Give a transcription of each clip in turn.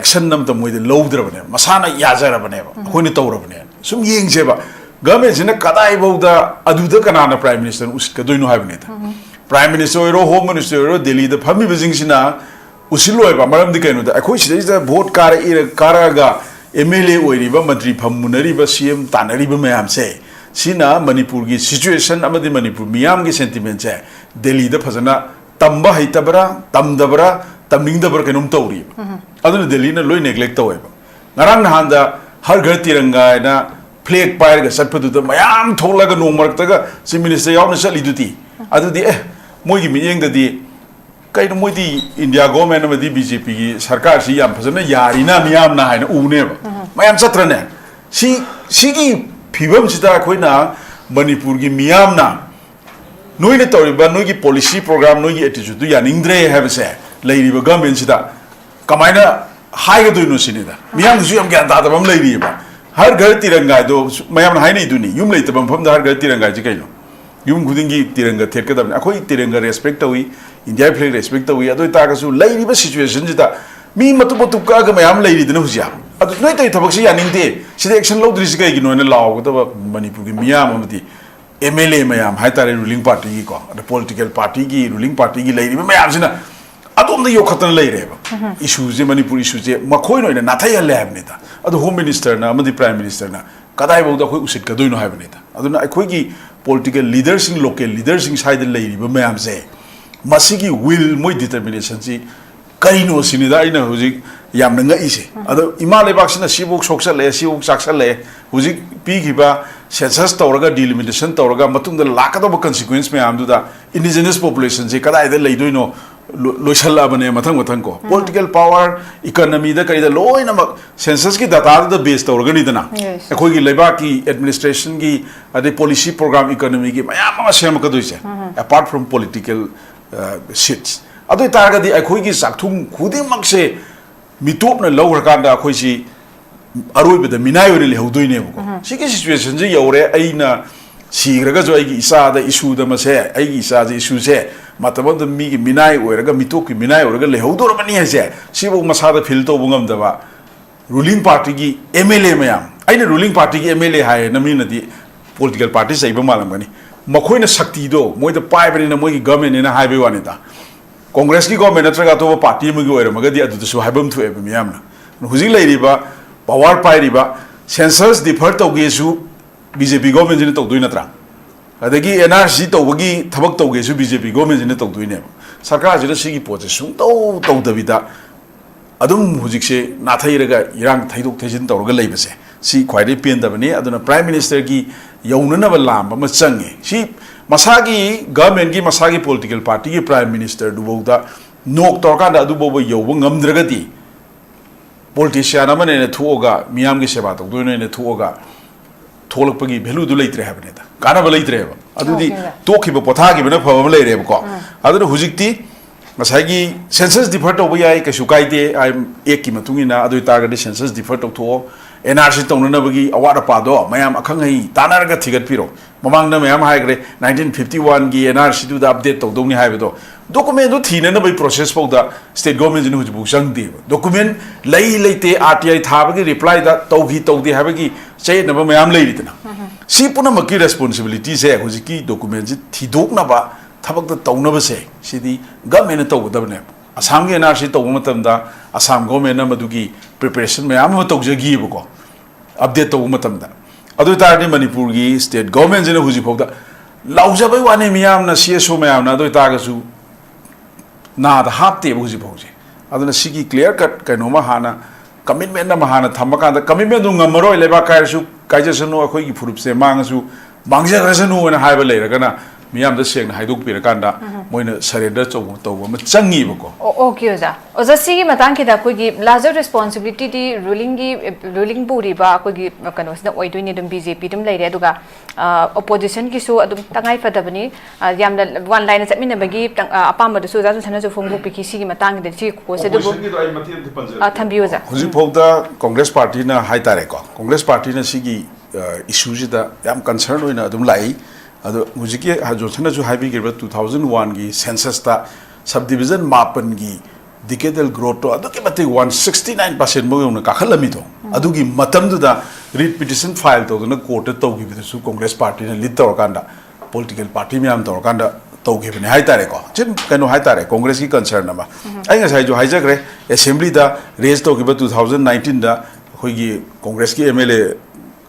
action nam ta moi de lowdrabane masana yajarabane khoni tawrabane sum yengjeba government sina kadai bauda aduda kanana prime minister uska doino habne ta prime minister ro home minister ro delhi da phami bijing sina usiloi ba maram di kaino da akhoi sida is vote karaga mla oiriba mantri phammunari ba cm tanari ba mayam se sina manipur gi situation amadi manipur miyam gi sentiment se delhi da phajana tamba haitabra tamdabra tamningdabra kanum tawri aduna delhi na loi neglect taweba ngarang nahanda har ghar tiranga na flag pair ga satpadu da mayam tholaga nongmark taga si minister yaw na sali duti adudi moi gi miyeng da di kaino moi di india government amadi bjp gi sarkar si yam phajana yari na miyam na haina une ba mayam satrane si gi phibam sida khoina manipur gi miyam na noine tawriba noigi policy program noigi attitude du yaningdre have se leiriba government sida kamaina haiga doino sinida miyam su yam gyan da bam leiriba har ghar tiranga do mayam haini duni yum leitabam pham da har ghar tiranga ji kaino yum khudingi tiranga therka da akhoi tiranga respect tawi india flag respect tawi ado ta ga su leiriba situation sida mi matu ka ga mayam leiri dina hujia adu noi tai thabak si yaningde sida action lodri si kai gi noina law da manipur gi miyam amati MLA mayam haitare ruling party gi ko the political party gi ruling party gi leiri mayam sina adom da yokhatan leireba issues je manipur issues je makhoi noina nathai lab ne ta adu home minister na amadi prime minister na kadai bauda khoi usit ka doino haibne ta aduna akhoi gi political leaders in local leaders in side leiri mayam se masigi will moi determination si kaino sinida ina hoji yamna nga ise ado imale baksina sibuk soksale sibuk saksale hoji pi giba census tawraga delimitation tawraga matungda lakadaba consequence me amduda indigenous population je kada ida leidoino loisalla bane mathang ko political power economy da kaida loina census ki data da base tawraga ni dana ekhoi gi leiba ki administration gi ade policy program economy gi mayam ma sem ka doise apart from political shits ado targa di ekhoi gi sakthum khudi makse mitop na lawra kanda ekhoi si aroi beda minai ore le hodoine ko sigi situation je yore aina sigraga jo aigi isa da issue da mase aigi isa je issue se matabon da mi gi minai oiraga mitok ki minai oraga le hodor bani hase sibo masa da fil to bungam da ba ruling party gi mla mayam aina ruling party gi mla hai nami na di political party sai ba malam gani makhoina shakti do moi da pai bani na moi gi government ne na hai be wani da congress ki government na traga to party mi gi oira maga di adu da su haibam thu e ba miyam na huji leiri ba power pairiba census defer tawgesu BJP government jine tawdoi natra adagi NRC tawbagi thabak tawgesu BJP government jine tawdoi ne sarkar jine sigi poje sung tawdabida adum hujikse nathairaga irang thaidok thejin tawraga leibase si khwaidai pendabani aduna prime minister gi yaunana ba lamba ma change si masagi government gi masagi political party gi prime minister dubauda nok torkanda adu bobo yobu ngamdragati politician amane ne thuoga miyam gi seba to doino ne thuoga tholakpagi value du leitre habne ta kana ba leitre ba adudi tokhi ba potha gi bana phawam leire ba ko adu hujikti masagi census defer to ba yai ka sukai de I ek ki matungina adu target census defer to tho NRC to na bagi awada pa do mayam akhang hai tanaraga thigat piro mamang na mayam hai gre 1951 gi NRC du da update to dongni hai ba do document do thine na bai process pau da state government jinu huju sang de document lei leite RTI thaba gi reply da tauhi taude ha gi chai na ba mayam lei ritna si puna maki responsibility se huji ki document ji thidok na ba thabak da tauna ba se sidi government na tau da ne asam gi NRC tau matam da asam government na madugi preparation mayam ma tau jagi ba ko update tau matam da adu tar ni manipur gi state government jinu huji pau da lauja bai wane miyam na CSO mayam na adu tar ga su na da hapte buji bauji aduna sigi clear cut kainoma hana commitment na mahana thamaka da commitment du ngamroi leba kairsu kaijasanu akhoi gi furup se mangsu mangja grasanu na haiba leiraga na miyam da seng haiduk pirakanda moina surrender to ma changi bako okay oza sigi matang ki da koi gi larger responsibility di ruling buri ba koi gi kano sna oidoi ni dum BJP dum leire aduga opposition ki su adum tangai fadabani yam da one line chapmina bagi apam da su jasu thana ju phongbu piki sigi matang da chi ko se du thambiyo za huji phogda congress party na hai tare ko congress party na sigi issue da yam concern oina adum lai ado hujiki hajo thana ju haibi ge 2001 gi census ta subdivision mapan gi decadal growth to aduki mati 169% mo yung kakhalami to adugi matam du da writ petition file to na court to gi bisu Congress party na lead to kanda political party myam to kanda to gi bne hai tare ko jim kanu hai tare Congress ki concern na ma ai nga sai jo hijack re assembly da raise to gi 2019 da khoi gi Congress ki MLA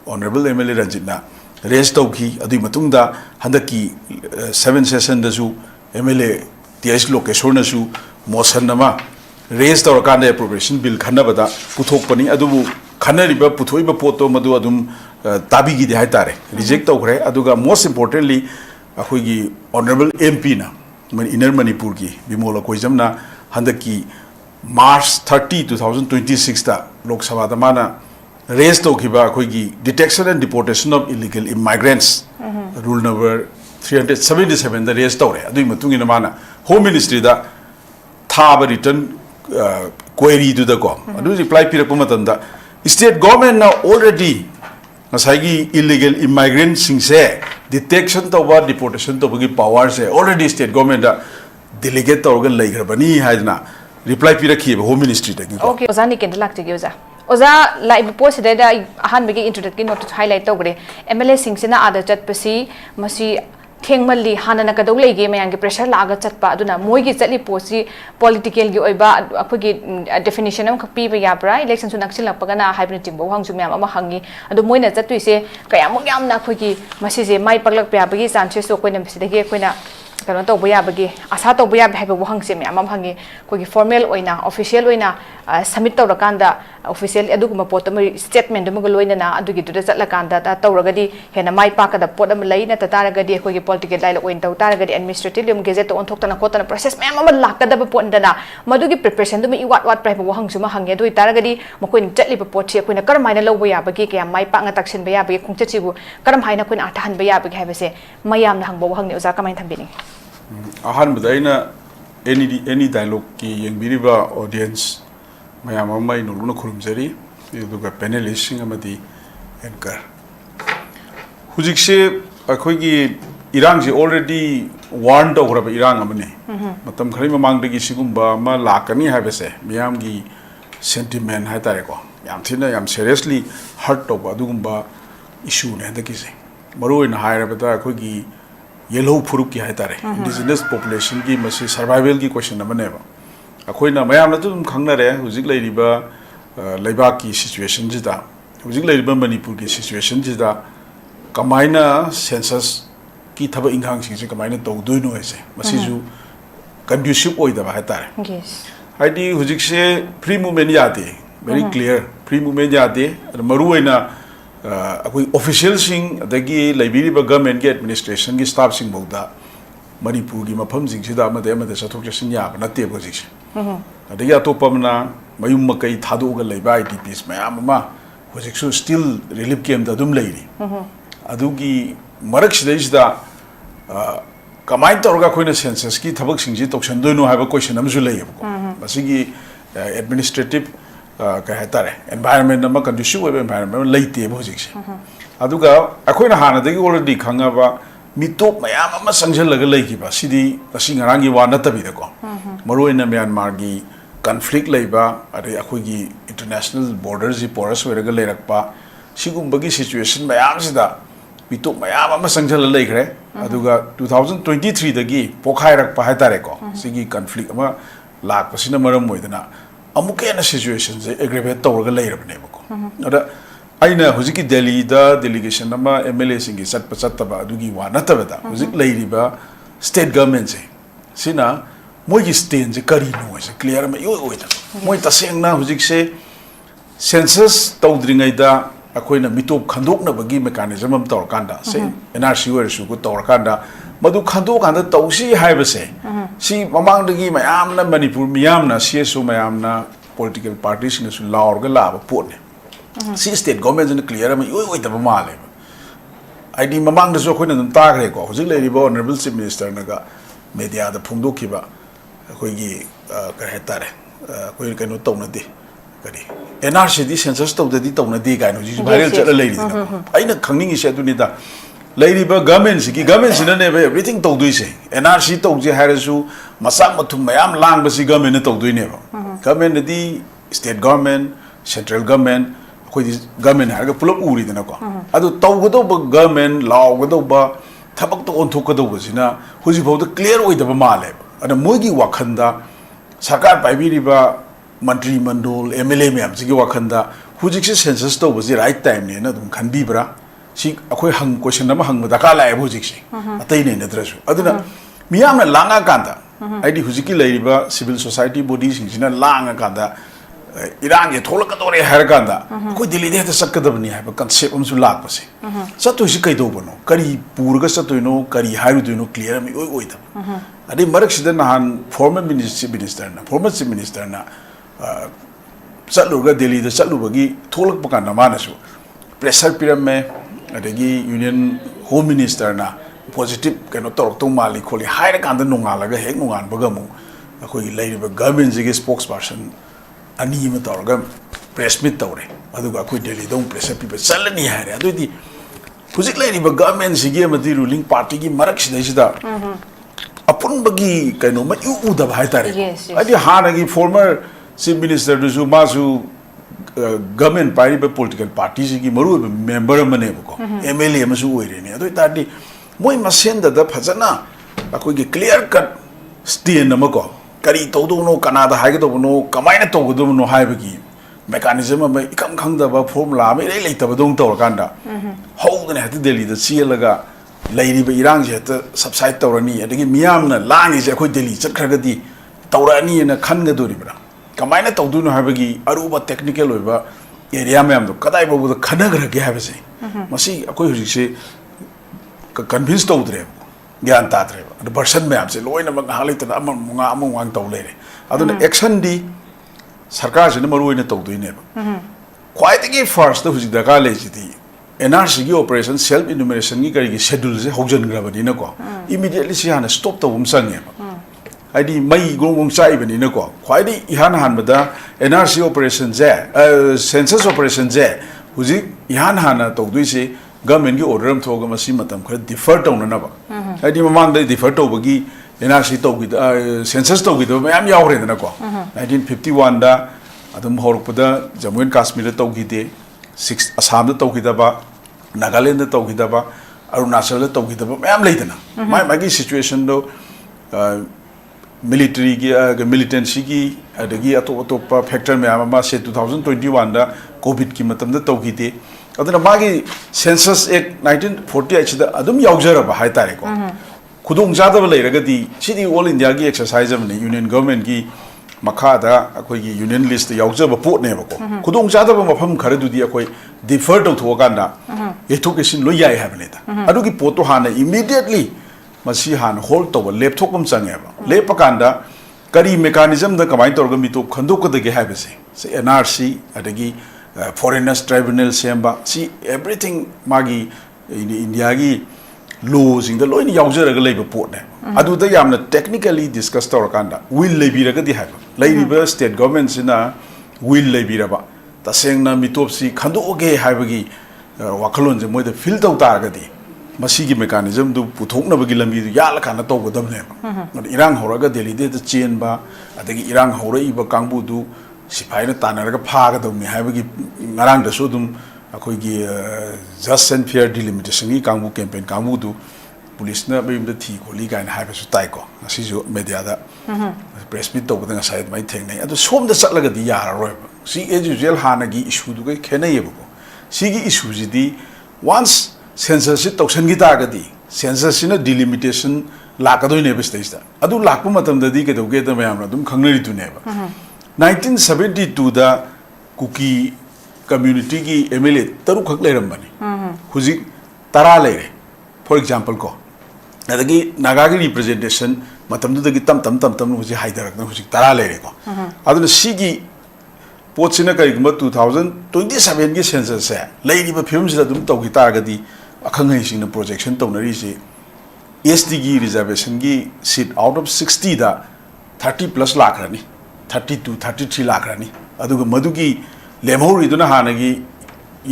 honorable MLA Ranjit na raise to gi adu matung da handaki 7 session da su MLA TS location na su motion nama raise to kanda appropriation bill khanna bada puthok pani adu khana riba puthoi ba poto madu adum tabi gi de hai tare reject to gre aduga most importantly akhoi gi honorable MP na inner manipur ki bimola koijam na handaki March 30 2026 ta lok sabha da mana raise to khiba akhoi gi detection and deportation of illegal immigrants rule number 377 da raise to re adu matung ina mana home ministry da thaba return query to the com adu reply pirakpa matam da state government now already ngasagi illegal immigrants sing se detection to ba deportation to bagi power se already state government da delegate to ga laigrabani haidna reply pirakhi home ministry da okay ozani ken lak te oza oza live post da ahan bagi introductory note highlight to gre MLA sing sina ada chat pasi masi thengmalli hanana kadau leige mayang gi pressure laga chatpa aduna moi gi chali posi political gi oiba akhoi definition am khapi ba ya bra election su naksil lapga na hybrid ting bo hang su myam ama hangi adu moina chatui se kayam yam na khoi gi masi je mai paklak pya bagi chances so koina misi dagi koina kano to boya bagi asa to boya bhai bo hang se myam am hangi koi gi formal oina official oina submit to rakanda official adu ma pot am statement dum loina na adu gi du chatla kanda ta tawragadi hena mai pa ka da pot am leina ta taragadi koi gi political dialogue oin taw taragadi administrative yum gazette on thokta na kotana process myam am lakada ba pot dana madu gi preparation dum I wat prai bo hang su ma hange du taragadi makoi chatli ba pot chi koina karam haina lo boya bagi kya mai pa nga taksin ba ya bagi khongcha chi bu karam haina koina athan ba ya bagi haibase mayam na hang bo hang ne uza kamai thambini ahan badaina any dialogue ki yengbiriba audience mayam amai nuluna khurumjari eduga panelist sing amadi anchor hujikse akhoi gi irang ji already warned over irang amane matam khari mamang dagi sigumba ma lakani habese miyam gi sentiment ha tare ko yam thina yam seriously hurt to adugumba issue ne dagi se maru in higher bata akhoi gi yellow puruk ki hai tare indigenous population ki masi survival ki question amane ba akhoi na mayam na tum khangna re hujik lai riba laiba ki situation ji da hujik lai riba manipur ki situation ji da kamaina census ki thaba inghang sing se kamaina to doi no ese masi ju conducive oi da ba hai tare yes haidi hujik se free movement ya de very clear free movement ya de maru oina akoi official sing adagi library ba government ki administration ki staff sing boda manipur gi mafam sing sida amade sathok jasin ya na te bojik adagi atopamna mayum makai thadu ga leiba IDPs mayam ma hojik su still relief camp da dum leiri adugi marak sida kamai torga koina census ki thabak sing ji toksan doino haba question am ju leib ko basigi administrative ka hatare environment nama conducive environment leite bojik se aduga akoina hana dagi already khanga ba mitop mayam ama sangjal laga leiki ba sidi asing rangi wa natabi da ko maroina Myanmar gi conflict leiba are akoi gi international borders ji porous weraga leirakpa sigum bagi situation mayam sida mitop mayam ama sangjal leikre aduga 2023 dagi pokhairak pa hatare ko sigi conflict ama lak pasina maram moidana amuke na situation je aggravate tawrga leirabne bako ada aina hujiki Delhi da delegation nama MLA singi satpa satba adugi wa natabada hujik leiriba state government je sina moi gi stand je kari no je clear ma yo oida moi tasengna hujik se census tawdringai da akoina mitop khandok na bagi mechanism am tawr kanda se NRC wer su ko tawr kanda madu khandok kanda tawsi haibase si mamang dagi mayam na manipur miyam na CSO mayam na political parties na su law ga la pot ne si state government na clear ma oi da male ID mamang da so ko na dum ta gre ko hujik lei bo honorable chief minister na ga media da phungdok ki ba koi gi ka hetare koi ka no taw na de kari NRC di census taw da di taw na de ga no ji viral chat lei ni aina khangning ise du ni da ꯂꯩꯔꯤꯕ ꯒꯚꯔꯟꯃꯦꯟꯠꯁꯤꯒꯤ ꯒꯚꯔꯟꯃꯦꯟꯠꯁꯤꯅꯅꯦꯕ everything ꯇꯧꯗꯣꯏꯁꯦ NRC ꯇꯧꯖꯦ ꯍꯥꯏꯔꯁꯨ ꯃꯆꯥꯛ ꯃꯊꯨꯝ ꯃꯌꯥꯝ ꯂꯥꯡꯕꯁꯤ ꯒꯚꯔꯟꯃꯦꯟꯠꯅ ꯇꯧꯗꯣꯏꯅꯦꯕ ꯒꯚꯔꯟꯃꯦꯟꯠꯗꯤ state government central government ꯑꯩꯈꯣꯏꯗꯤ government ꯍꯥꯏꯔꯒ ꯄꯨꯂꯞ ꯎꯔꯤꯗꯅꯀꯣ ꯑꯗꯨ ꯇꯧꯒꯗꯧꯕ ꯒꯚꯔꯟꯃꯦꯟꯠ ꯂꯥꯎꯒꯗꯧꯕ ꯊꯕꯛꯇ ꯑꯣꯟꯊꯣꯛꯀꯗꯧꯕꯁꯤꯅ ꯍꯧꯖꯤꯛꯐꯥꯎꯗ ꯀ꯭ꯂꯤꯌꯔ ꯑꯣꯏꯗꯕ ꯃꯥꯜꯂꯦꯕ ꯑꯗ ꯃꯣꯏꯒꯤ ꯋꯥꯈꯟꯗ ꯁꯔꯀꯥꯔ ꯄꯥꯏꯕꯤꯔꯤꯕ ꯃꯟꯇ꯭ꯔꯤ ꯃꯟꯗꯣꯜ MLA ꯃꯌꯥꯝꯁꯤꯒꯤ ꯋꯥꯈꯟꯗ ꯍꯧꯖꯤꯛꯁꯦ ꯁꯦꯟꯁꯁ ꯇꯧꯕꯁꯤ ꯔꯥꯏꯠ ꯇꯥꯏꯝꯅꯦꯅ ꯑꯗꯨꯝ ꯈꯟꯕꯤꯕ꯭ꯔꯥ ꯁꯤ ꯑꯩꯈꯣꯏ ꯀꯣꯏꯁꯟ ꯑꯃ ꯍꯪꯕ ꯗꯔꯀꯥꯔ ꯂꯥꯛꯑꯦꯕ ꯍꯧꯖꯤꯛꯁꯦ ꯑꯇꯩ ꯅꯠꯇ꯭ꯔꯁꯨ ꯑꯗꯨꯅ ꯃꯤꯌꯥꯝꯅ ꯂꯥꯡꯉꯀꯥꯟꯗ ꯍꯥꯏꯗꯤ ꯍꯧꯖꯤꯛꯀꯤ ꯂꯩꯔꯤꯕ ꯁꯤꯚꯤꯜ ꯁꯣꯁꯥꯏꯇꯤ ꯕꯣꯗꯤꯁꯤꯡꯁꯤꯅ ꯂꯥꯡꯉꯀꯥꯟꯗ ꯏꯔꯥꯡꯁꯦ ꯊꯣꯛꯂꯛꯀꯗꯧꯔꯦ ꯍꯥꯏꯔꯀꯥꯟꯗ ꯑꯩꯈꯣꯏ ꯗꯦꯜꯂꯤꯗ ꯍꯦꯛꯇ ꯆꯠꯀꯗꯕꯅꯤ ꯍꯥꯏꯕ ꯀꯟꯁꯦꯞ ꯑꯃꯁꯨ ꯂꯥꯛꯄꯁꯦ ꯆꯠꯇꯣꯏꯁꯤ ꯀꯩꯗꯧꯕꯅꯣ ꯀꯔꯤ ꯄꯨꯔꯒ ꯆꯠꯇꯣꯏꯅꯣ ꯀꯔꯤ ꯍꯥꯏꯔꯨꯗꯣꯏꯅꯣ ꯀ꯭ꯂꯤꯌꯔ ꯑꯃ ꯏꯑꯣꯏ ꯑꯣꯏꯗꯕ ꯑꯗꯩ ꯃꯔꯛꯁꯤꯗ ꯅꯍꯥꯟ ꯐꯣꯔꯃꯔ ꯆꯤꯐ ꯃꯤꯅꯤꯁꯇꯔꯅ ꯆꯠꯂꯨꯔꯒ ꯗꯦꯜꯂꯤꯗ ꯆꯠꯂꯨꯕꯒꯤ ꯊꯣꯛꯂꯛꯄ ꯀꯥꯟꯗ ꯃꯥꯅꯁꯨ ꯄ꯭ꯔꯦꯁꯔ ꯄꯤꯔꯝꯃꯦ ꯑꯗꯒꯤ ꯌꯨꯅꯤꯌꯟ ꯍꯣꯝ ꯃꯤꯅꯤꯁꯇꯔꯅ ꯄꯣꯖꯤꯇꯤቭ ꯀꯩꯅꯣ ꯇꯧꯔꯛꯇꯧ ꯃꯥꯜꯂꯤ ꯈꯣꯠꯂꯤ ꯍꯥꯏꯔꯀꯥꯟꯗ ꯅꯣꯡꯉꯥꯜꯂꯒ ꯍꯦꯛ ꯅꯣꯡꯉꯥꯟꯕꯒ ꯑꯃꯨꯛ ꯑꯩꯈꯣꯏꯒꯤ ꯂꯩꯔꯤꯕ ꯒꯚꯔꯟꯃꯦꯟꯠꯁꯤꯒꯤ ꯁ꯭ꯄꯣꯛꯁ ꯄꯥꯔꯁꯟ ꯑꯅꯤ ꯑꯃ ꯇꯧꯔꯒ ꯄ꯭ꯔꯦꯁ ꯃꯤꯠ ꯇꯧꯔꯦ ꯑꯗꯨꯒ ꯑꯩꯈꯣꯏ ꯗꯦꯜꯂꯤꯗ ꯑꯃꯨꯛ ꯄ꯭ꯔꯦꯁꯔ ꯄꯤꯕ ꯆꯠꯂꯅꯤ ꯍꯥꯏꯔꯦ ꯑꯗꯨꯑꯣꯏꯗꯤ ꯍꯧꯖꯤꯛ ꯂꯩꯔꯤꯕ ꯒꯚꯔꯟꯃꯦꯟꯠꯁꯤꯒꯤ ꯑꯃꯗꯤ ꯔꯨꯂꯤꯡ ꯄꯥꯔꯇꯤꯒꯤ ꯃꯔꯛꯁꯤꯗꯩꯁꯤꯗ ꯑꯄꯨꯟꯕꯒꯤ ꯀꯩꯅꯣꯃ ꯎꯗꯕ ꯍꯥꯏꯇꯥꯔꯦꯀꯣ ꯍꯥꯏꯗꯤ ꯍꯥꯟꯅꯒꯤ ꯐꯣꯔꯃꯔ ꯆꯤꯐ ꯃꯤꯅꯤꯁꯇꯔꯗꯨꯁꯨ ꯃꯥꯁꯨ ꯒꯚꯔꯟꯃꯦꯟꯠ ꯄꯥꯏꯔꯤꯕ ꯄꯣꯂꯤꯇꯤꯀꯦꯜ ꯄꯥꯔꯇꯤꯁꯤꯒꯤ ꯃꯔꯨꯑꯣꯏꯕ ꯃꯦꯝꯕꯔ ꯑꯃꯅꯦꯕꯀꯣ MLA ꯑꯃꯁꯨ ꯑꯣꯏꯔꯦꯅꯦ ꯑꯗꯨ ꯑꯣꯏꯇꯥꯔꯗꯤ ꯃꯣꯏ ꯃꯁꯦꯟꯗꯗ ꯐꯖꯅ ꯑꯩꯈꯣꯏꯒꯤ ꯀ꯭ꯂꯤꯌꯔ ꯀꯠ ꯁ꯭ꯇꯦꯟ ꯑꯃꯀꯣ ꯀꯔꯤ ꯇꯧꯗꯧꯕꯅꯣ ꯀꯅꯥꯗ ꯍꯥꯏꯒꯗꯧꯕꯅꯣ ꯀꯃꯥꯏꯅ ꯇꯧꯒꯗꯧꯕꯅꯣ ꯍꯥꯏꯕꯒꯤ ꯃꯦꯀꯥꯅꯤꯖꯝ ꯑꯃ ꯏꯈꯪ ꯈꯪꯗꯕ ꯐꯣꯔꯃꯨꯂꯥ ꯑꯃ ꯏꯔꯩ ꯂꯩꯇꯕꯗꯧꯅ ꯇꯧꯔꯀꯥꯟꯗ ꯍꯧꯗꯅ ꯍꯦꯛꯇ ꯗꯦꯜꯂꯤꯗ ꯆꯦꯜꯂꯒ ꯂꯩꯔꯤꯕ ꯏꯔꯥꯡꯁꯦ ꯍꯦꯛꯇ ꯁꯕꯁꯥꯏꯠ ꯇꯧꯔꯅꯤ ꯑꯗꯒꯤ ꯃꯤꯌꯥꯝꯅ ꯂꯥꯡꯉꯤꯁꯦ ꯑꯩꯈꯣꯏ ꯗꯦꯜꯂꯤ ꯆꯠꯈ꯭ꯔꯒꯗꯤ ꯇꯧꯔꯛꯑꯅꯤꯅ ꯈꯟꯒꯗꯣꯔꯤꯕ꯭ꯔꯥ ꯀꯃꯥꯏꯅ ꯇꯧꯗꯣꯏꯅꯣ ꯍꯥꯏꯕꯒꯤ ꯑꯔꯨꯕ ꯇꯦꯛꯅꯤꯀꯦꯜ ꯑꯣꯏꯕ ꯑꯦꯔꯤꯌꯥ ꯃꯌꯥꯝꯗꯣ ꯀꯗꯥꯏ ꯐꯥꯎꯕꯗ ꯈꯟꯅꯈ꯭ꯔꯒꯦ ꯍꯥꯏꯕꯁꯦ ꯃꯁꯤ ꯑꯩꯈꯣꯏ ꯍꯧꯖꯤꯛꯁꯦ ꯀꯟꯚꯤꯟꯁ ꯇꯧꯗ꯭ꯔꯦꯕ ꯒ꯭ꯌꯥꯟ ꯇꯥꯗ꯭ꯔꯦꯕ ꯑꯗꯣ ꯚꯔꯁꯟ ꯃꯌꯥꯝꯁꯦ ꯂꯣꯏꯅꯃꯛ ꯉꯥꯏꯍꯥꯛ ꯂꯩꯇꯅ ꯑꯃ ꯇꯧ ꯂꯩꯔꯦ ꯑꯗꯨꯅ ꯑꯦꯛꯁꯟꯗꯤ ꯁꯔꯀꯥꯔꯁꯤꯅ ꯃꯔꯨ ꯑꯣꯏꯅ ꯇꯧꯗꯣꯏꯅꯦꯕ ꯈ꯭ꯋꯥꯏꯗꯒꯤ ꯐꯥꯔꯁꯇ ꯍꯧꯖꯤꯛ ꯗꯔꯀꯥꯔ ꯂꯩꯔꯤꯁꯤꯗꯤ NRCꯒꯤ ꯑꯣꯄꯔꯦꯁꯟ ꯁꯦꯜꯐ ꯏꯅꯨꯃꯔꯦꯁꯟꯒꯤ ꯀꯔꯤꯒꯤ ꯁꯦꯗꯨꯜꯁꯦ ꯍꯧꯖꯤꯟꯈ꯭ꯔꯕꯅꯤꯅꯀꯣ ꯏꯃꯤꯗꯤꯌꯦꯠꯂꯤ ꯁꯤ ꯍꯥꯟꯅ ꯁ꯭ꯇꯣꯞ ꯇꯧꯕ ꯑꯃ ꯆꯪꯉꯦꯕ ꯍꯥꯏꯗꯤ ꯃꯩ ꯒꯣꯡ ꯒꯣꯡ ꯆꯥꯛꯏꯕꯅꯤꯅꯀꯣ ꯈ꯭ꯋꯥꯏꯗꯒꯤ इहान हानबदा NRC ऑपरेशन जे सेंसस ऑपरेशन जे हुजिक इहान हाना तौदुइसे गवर्नमेंट की ऑर्डर हम थोगा मसी मतम खर डिफर तौननबा हाइदि ममांग दे डिफर तौबगी NRC तौगी सेंसस तौगी दो मयाम यावरेदनको 1951 दा अदम हौरपदा जम्मू एंड कश्मीर तौगीदे 6 असम दा तौगीदबा नागालैंड दा तौगीदबा अरुणाचल दा तौगीदबा मयाम लेदना माय मागी सिचुएशन दो मिलिटरी की मिलिटेंसी की अदगी अतो अतोपा फैक्टर मैम अमा से 2021 दा कोविड की मतम दा तौगीदे अदना मागी सेंसस एक 1948 सिदा अदुम यावजरबा हाय तारेको खुदोंग जादब लेरगदी सिदी ऑल इंडिया की एक्सरसाइज अमने यूनियन गवर्नमेंट की मखादा अखोई यूनियन लिस्ट यावजब पोटनेबको खुदोंग जादब मफम खरदुदी अखोई डिफर तौथोगांदा एथोकेशन लो याय हाबनेदा अदुगी पोतो हाना इमीडिएटली मसी हान होल्ड तौब लेपथोकम चंगेबा लेपकांदा करी मेकानिज्म दा कमाई तौरगा मितो खंदोकदगे हाबसे से NRC अदगी फॉरेनर्स ट्राइब्यूनल सेम्बा सी एवरीथिंग मागी इंडिया की लॉजिंग द लोइन यावजरगा लेबा पोटने अदुदा यामना टेक्निकली डिस्कस तौरकांदा विल लेबिरगदी हाबा लेबिबा स्टेट गवर्नमेंट सिना विल लेबिरबा तसेंगना मितोपसी खंदोगे हाबगी वाखलोनजे मोइदा फिल तौ तारगदी मसीगी मेकानिज्म दु पुथोकनबगी लंबी यालकाना तौगदबनेबा इरांग हौरगा दिल्ली दे चेनबा अदगी इरांग हौरइबा कांगबुदु सिपाइना तानरगा फागदबनि हाबगी ngaraangdasu dum अखोगी जस्ट एंड फेयर डिलिमिटेशन की कांगबु कैंपेन कांगबुदु पुलिस ना बेमदा थी खोली गायना हाबसु ताइको असिजु मीडियादा प्रेस मीट तौबदा ngasai mai thengnai adu somda chatlagadi yararoi si as usual हानागी इशू दुगे खेनयेबको सिगी इशू जिदी once censorship तौसनगी तागदी censorship delimitation लाकदोइने बस्तेइसदा अदु लाकपु मतमददी केदौगे द मयामना दुम खंगनरि दुनेबा 1972 दा कुकी कम्युनिटी की MLA तरु खक लेरमबनी हुजिक तरा लेरे फॉर एग्जांपल को अदगी नागा की रिप्रेजेंटेशन मतमदगी तम तम तम तम हुजि हाइदरकना हुजिक तरा लेरे को अदुन सिगी पोचिना करिगम 2027 की सेंसस से लेरिबा फिल्म से दुम तौगी तागदी अखंगैसिंग प्रोजेक्शन तौनरी से SD की रिजर्वेशन की सीट आउट ऑफ 60 दा 30 plus लाखरानी 32 33 लाखरानी अदुग मदुगी लेमहौरिदुना हानगी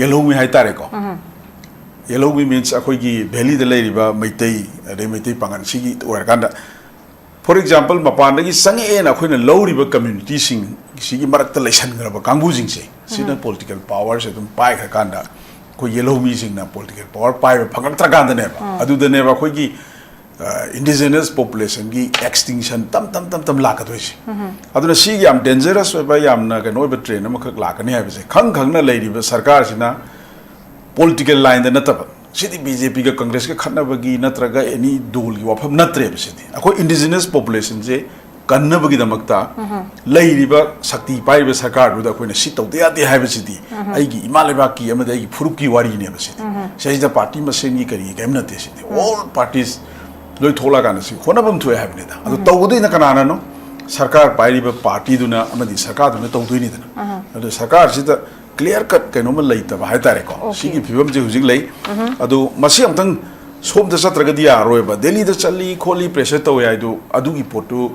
येलोमी hi तारेको yellow means akoigi valley the lady ba maitai ade maitai pangan sigi orakanda for example mapandagi sangi en akoina low river community sing sigi marakta lesan graba kangbu jing se sina political powers edum pai kanda ko yellow me sing na political power pai phangam trakanda ne ba adu de ne ba akoigi indigenous population gi extinction tam laka doisi aduna si yam dangerous ba yam na ka noi ba train ma khak laka ne ha bise khang na lei ri ba sarkar sina political line da nataba sidi BJP ga Congress ka khanna bagi natraga any dol gi wafam natre sidi ako indigenous population je kanna bagi damakta lei ri ba sakti pai ba sarkar du da koina sit tawde ate ha sidi ai gi imaleba ki amada gi furup ki wari ne ba sidi sai da party ma sen gi kari game na te sidi all parties loi thola kana si khona bam thoi ha bne da adu tawdu ina kana no sarkar pai ri ba party du na amadi sarkar du na tawdu ni da adu sarkar sida clear cut kaino ma lei ta ba hai tare ko sigi phibam je hujik lei adu masi amtang som da satraga dia roi ba delhi da chali kholi pressure to ya do adu gi potu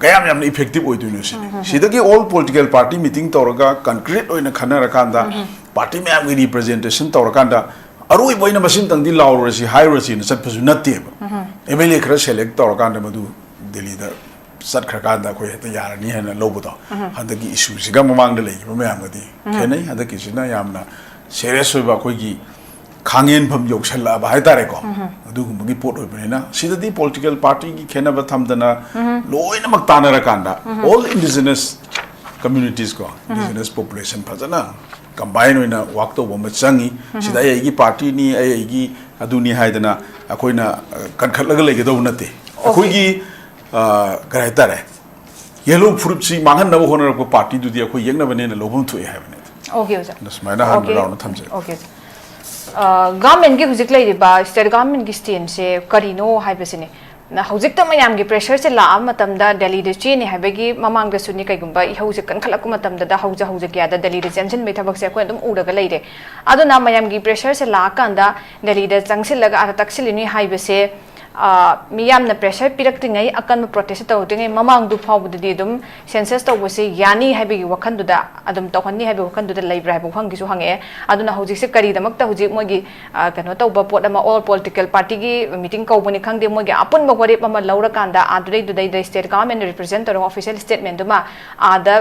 kayam yam effective oi du no sida gi all political party meeting toraga concrete oina khana rakanda party me am representation torakanda aroi boina masin tang di law si high rasi na sat phasu natte ba MLA khara select torakanda madu delhi da sat khakanda ko heta yarani hena lobudo handagi issue siga mamang da lei mayam gadi khenai handagi sina yamna serious ba ko gi khangen pham yoksalla ba hai tare ko adu gi pot oi bena sida di political party gi khena ba thamdana loina mak tanara kanda all indigenous communities ko indigenous population phajana combine oina work to bomba changi sida ai gi party ni ai gi adu ni haidana akoina kan khatlaga lege do nate akoi gi kare tare yellow fruit si mangan na honar ko party du dia ko yengna bane na lobum thu hai bane okay sir nasmaina han round thamje okay government gi hujik lai ba state government gi stand se karino hai besine na hujik ta mayam gi pressure se la matam da delhi de chi ni habagi mamang da suni kai gumba i hujik kan khalak matam da hujik ya da delhi de tension me thabak se ko dum uraga leire aduna mayam gi pressure se la kan da delhi de changsil laga ara taksilini hai bese miyam na pressure pirak tingai akan protest to tingai mamang du phau bu di dum census to bose yani habi wakhan du da adum to khani habi wakhan du da laibra habi khang gi su hange aduna hojik se kari damak ta hojik mo gi kano to ba pot ama all political party gi meeting ko boni khang de mo gi apun ba gori ama laura kanda adrei du dai state government represent to official statement duma ada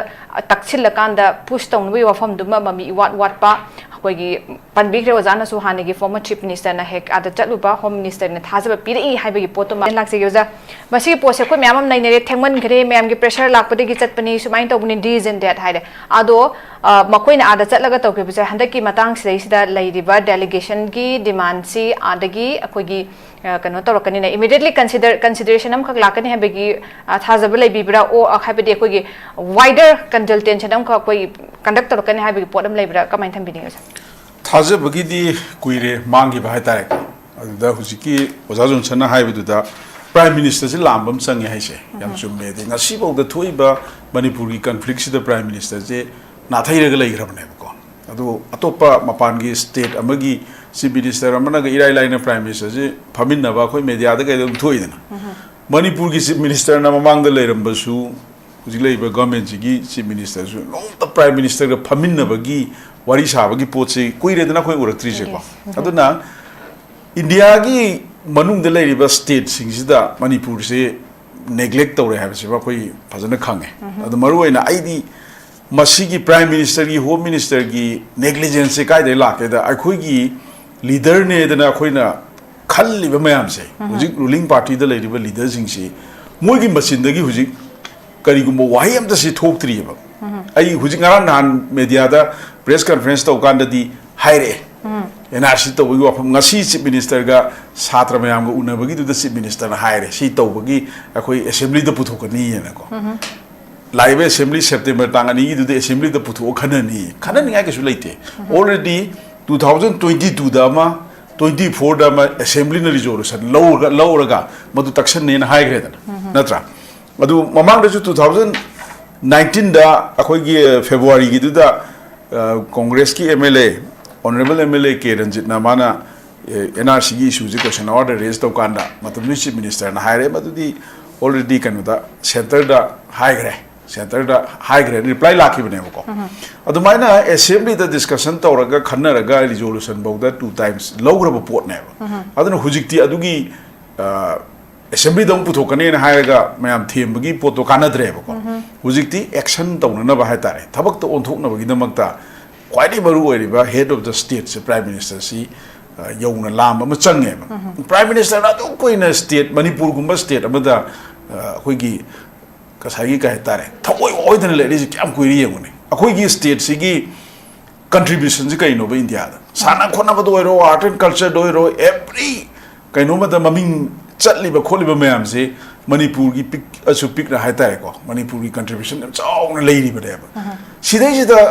takchil kan da push tong wi wafam duma mami wat pa koi gi panbigre wazana su hane gi former chief minister na hek ada chatluba home minister na thajaba piri haibagi poto ma lak se yoja basi pose ko myam nai ne thengman gre myam gi pressure lak pade gi chatpani sumain to buni dis and that haide ado makoina ada chatlaga to ke bise handaki matang sei sida lairiba delegation gi demand si adagi akogi kano to rokani na immediately consideration am khak lakani habagi thajaba lai bibra o habadi akogi wider consultation am khak koi conduct rokani habagi podam laibra kamain thambini yoja thajabagi di kuire mangi ba hai tare ko da hujiki oza johnson na haibu da prime minister se lambam changi haise yam chumme de ngasi bo da thoiba manipur gi conflict se da prime minister je na thairaga leigrabne ko adu atopa mapan gi state amagi chief minister amana ga irai laina prime minister je phaminna ba khoi media da ga dum thoidana manipur gi chief minister na mamang da leiramba su hujik leiba government gi chief minister su no the prime minister ga phaminna ba gi wari sa ba gi poche kuire dana khoi uratri je ko aduna India ki manung de lai ba state sing sida manipur se neglect tawre ha se ba koi phajana khange adu maru aina aidi masigi prime minister gi home minister gi negligence kai de la ke da akhoi gi leader ne da na khoi na khalli ba mayam se hujik ruling party da lai ba leader sing se moi gi machine da gi hujik kari gum wahi am da se thok tri ba ai hujik ngaran nan media da press conference to kan da di haire NRC to we wafam ngasi chief minister ga satra mayam ga unabagi du chief minister na haire si to bagi akoi assembly da puthokani na ko live assembly September tangani du assembly da putho khanani ngai ke su leite already 2022 da ma 24 da ma assembly na resolution low ga madu takshan ne na haigre da natra madu mamang da 2019 da akoi gi February gi du da Congress ki MLA Honorable MLA K. Ranjit Namana NRC issues question order raised to Kanda, Matam chief minister and higher, but the already can with the center the high center da high grade reply laki bane ko adu maina assembly da discussion tawraga khannaraga resolution bawda 2 times logra ba pot ne aduna hujikti adugi assembly da puthokane na haiga mayam thembagi poto kanadre ba ko hujikti action tawna ba ha tare thabak to onthokna bagi damakta kwaidi maru oiriba head of the state se prime minister si yauna lam ama change ba prime minister na to koina state manipur gumba state amada khoigi kasagi ka hetare thoi oidana le ri kyam kuiri yengune akhoi gi state sigi contribution ji kaino ba india da sana khona ba do ro art and culture do ro every kaino ma da maming chatli ba kholi ba mayam se manipur gi pick asu pick na hetare ko manipur gi contribution chau na leiri ba de ba sidai ji da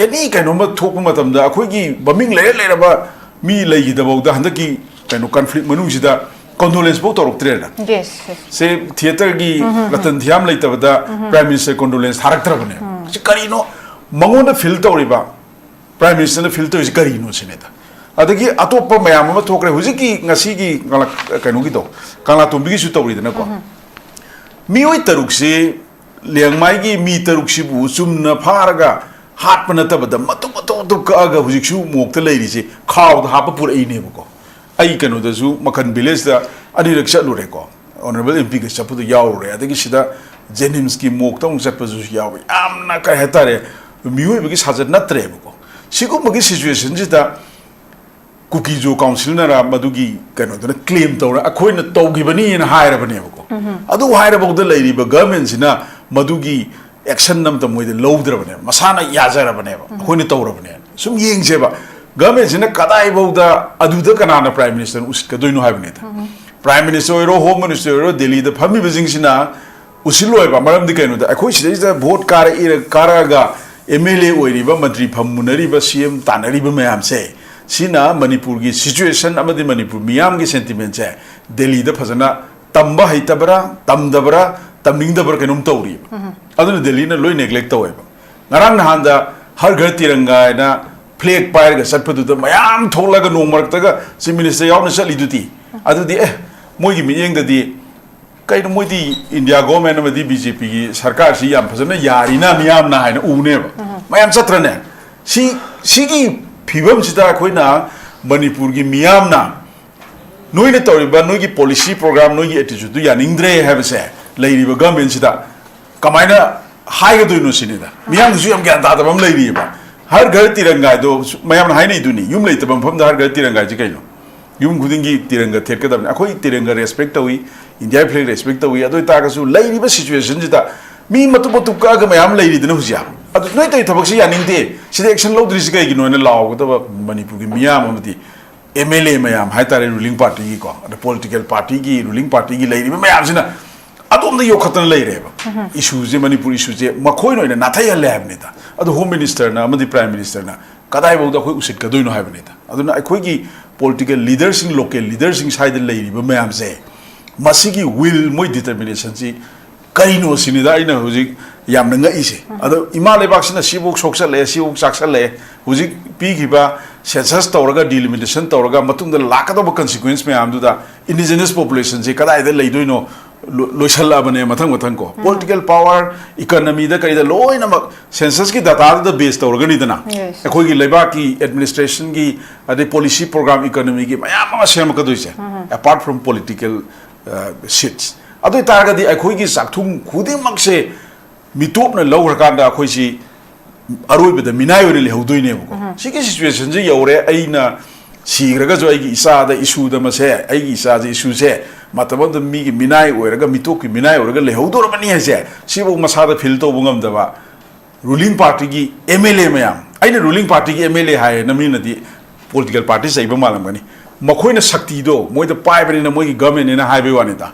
any kaino ma thok ma tam da akhoi gi maming le ba mi lei gi da ba da handaki kaino conflict manu ji da condolence bo torok trena yes se theater gi latan thiam lai tabada prime minister condolence haraktra bane si kari no mangon da feel toriba prime minister na feel tori kari no sineda adagi atopa mayam ma thokre huji ki ngasi gi kala kaino gi to kala tumbi gi su tori dana ko mi oi taruk se lengmai gi mi taruk si bu sumna pharaga hat pana tabada matu ka ga huji su mok ta leiri se khaw da hapa pur ei ne ko ai kanu da su makan village da ani raksha lure ko honorable mp ke chapu da yaw re adagi sida jenims ki mok ta ungsa pa su yaw amna ka hetare miwe bi sajat na tre ko sigu magi situation ji da kuki jo council na ra madugi kanu da claim to ra akhoi na to gi bani na haira bani ko adu haira bog da leiri ba government sina madugi action nam ta moi da lowdra bane masana yajara bane ba akhoi ni to ra bane sum yeng je ba government sina kadai bauda aduda kanana prime minister uska doino habne ta prime minister ro home minister ro delhi da phami bijing sina usiloi ba maram di kaino da akhoi sida da vote kara ga mla oiri ba mantri phammunari ba cm tanari ba mayam se sina manipur gi situation amadi manipur miyam gi sentiment se delhi da phajana tamba haitabra tamdabra tamningdabra kanum tawri aduna delhi na loi neglect tawai ba ngarang na handa har ghar tiranga na flag pair ga satpadu da mayam tholaga no martaga si minister yaw na sali duti adu di moi gi miyeng da di kai no moi di india government ma di bjp gi sarkar si yam phajana yari na miyam na haina u ne ba mayam satra ne si gi phibam sida khoi na manipur gi miyam na noi ne tori ba noi gi policy program noi gi attitude du ya ningdre have se leiri ba government sida kamaina hai ga duino sinida miyam su yam gyan da bam leiri ba har ghar tiranga do mayam na haini duni yum lei tabam pham da har ghar tiranga ji kaino yum khudingi tiranga thet ka dabna akhoi tiranga respect tawi india flag respect tawi adoi ta ga su leiri ba situation ji da mi matu ka ga mayam leiri dina hujia adu noi tai thabak si yaning de sida action lo dri si kai gi no na law ga da manipur gi miyam amati mla mayam hai tare ruling party gi ko the political party gi ruling party gi leiri ba mayam sina adom da yo khatan leire ba issue je manipur issue je makhoi no na thai lab ne ta adu home minister na amadi prime minister na kadai bauda khoi usit ka doino haibane ta aduna akhoi gi political leaders in local leaders in side leiri ba mayam se masigi will moi determination ji kaino sinida ina hoji yamna nga ise adu imale baksina sibuk soksa le sibuk saksa le hoji pi gi ba census tawraga delimitation tawraga matung da lakada ba consequence mayam du da indigenous population je kadai da leidoino loisala bane mathang ko political power economy da kai da loina mak census ki data da base to organi dana akhoi gi leba ki administration gi ade policy program economy gi mayam ma sem ka doise apart from political shits adu targa di akhoi gi sakthum khudi mak se mitop na lower kan da akhoi si aroi be da minai ore le hodoine ko si ki situation ji yore aina sigraga jo ai gi isa da issue da ma se ai gi isa ji issue se mataba da mi gi minai oiraga mitok ki minai oiraga le hodor bani hase sibo masada fil to bungam da ba ruling party gi mla mayam aina ruling party gi mla hai nami na di political party sai ba malam gani makhoi na sakti do moi da pai bani na moi gi government na hai be wani ta